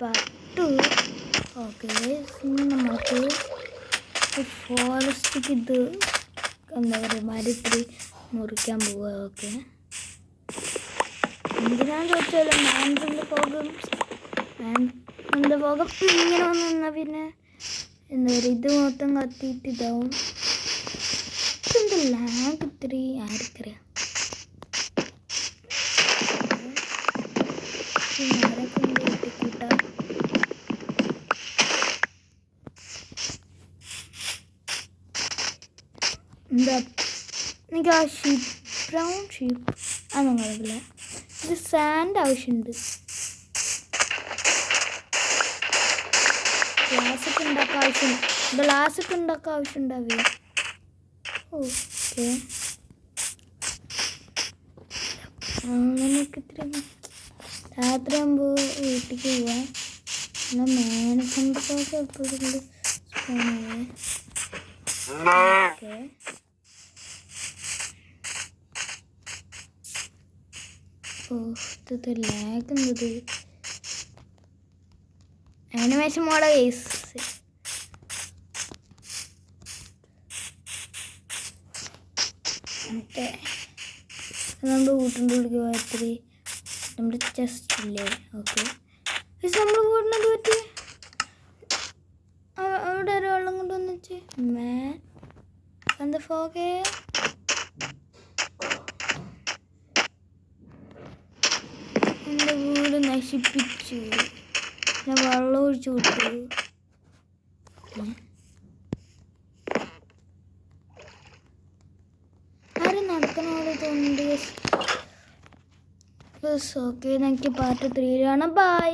Part 2. Okay, നമ്മൾക്ക് ഫോറസ്റ്റിക്ക് ഇത് എന്താ പറയുക മരത്തിൽ മുറിക്കാൻ പോവുക. ഓക്കെ, എന്തിനാന്ന് ചോദിച്ചാലും മാൻ്റെ പോകും ഇങ്ങനെ വന്ന് നിന്നാൽ പിന്നെ എന്താ പറയുക ഇത് മൊത്തം കത്തിയിട്ട് ഇതാവും. ഇതെന്താ ലാഗ് ഇത്രയും ആർക്കറിയാം. എന്താ എനിക്ക് ആ ഷീപ്പ് ബ്രൗൺ ഷീപ്പ് അതൊന്നും കുഴപ്പമില്ല. ഇത് സാൻഡ് ആവശ്യമുണ്ട്. ഗ്ലാസ്സൊക്കെ ഉണ്ടാക്കാൻ ആവശ്യമുണ്ടാവില്ല. ഓക്കെ, നമുക്ക് ഇത്രയും രാത്രിയാകുമ്പോൾ വീട്ടിലേക്ക് പോവാം. എന്നാൽ മേനസൊക്കെ എപ്പോഴും ഓക്കെ. ഇത് ലാഗ് എന്നത് ആനിമേഷൻ മോഡൽ കേസ്. മറ്റേ നമ്മുടെ വീട്ടിൻ്റെ ഉള്ളിലേക്ക് പോയത്തിരി നമ്മുടെ ചെസ്റ്റ് ഇല്ലേ. ഓക്കെ, നമ്മൾ വീടിനത് പറ്റി അവിടെ ഒരു വെള്ളം കൊണ്ടുവന്ന് വെച്ച് എന്താ ഫോക്കെ എൻ്റെ വീട് നശിപ്പിച്ചു. ഞാൻ വെള്ളം ഒഴിച്ചു വിട്ടു. ആരും നടക്കണ പോലെ തോന്നുന്നുണ്ട്. ഓക്കെ, എനിക്ക് പാർട്ട് 3 ആണ്. ബൈ.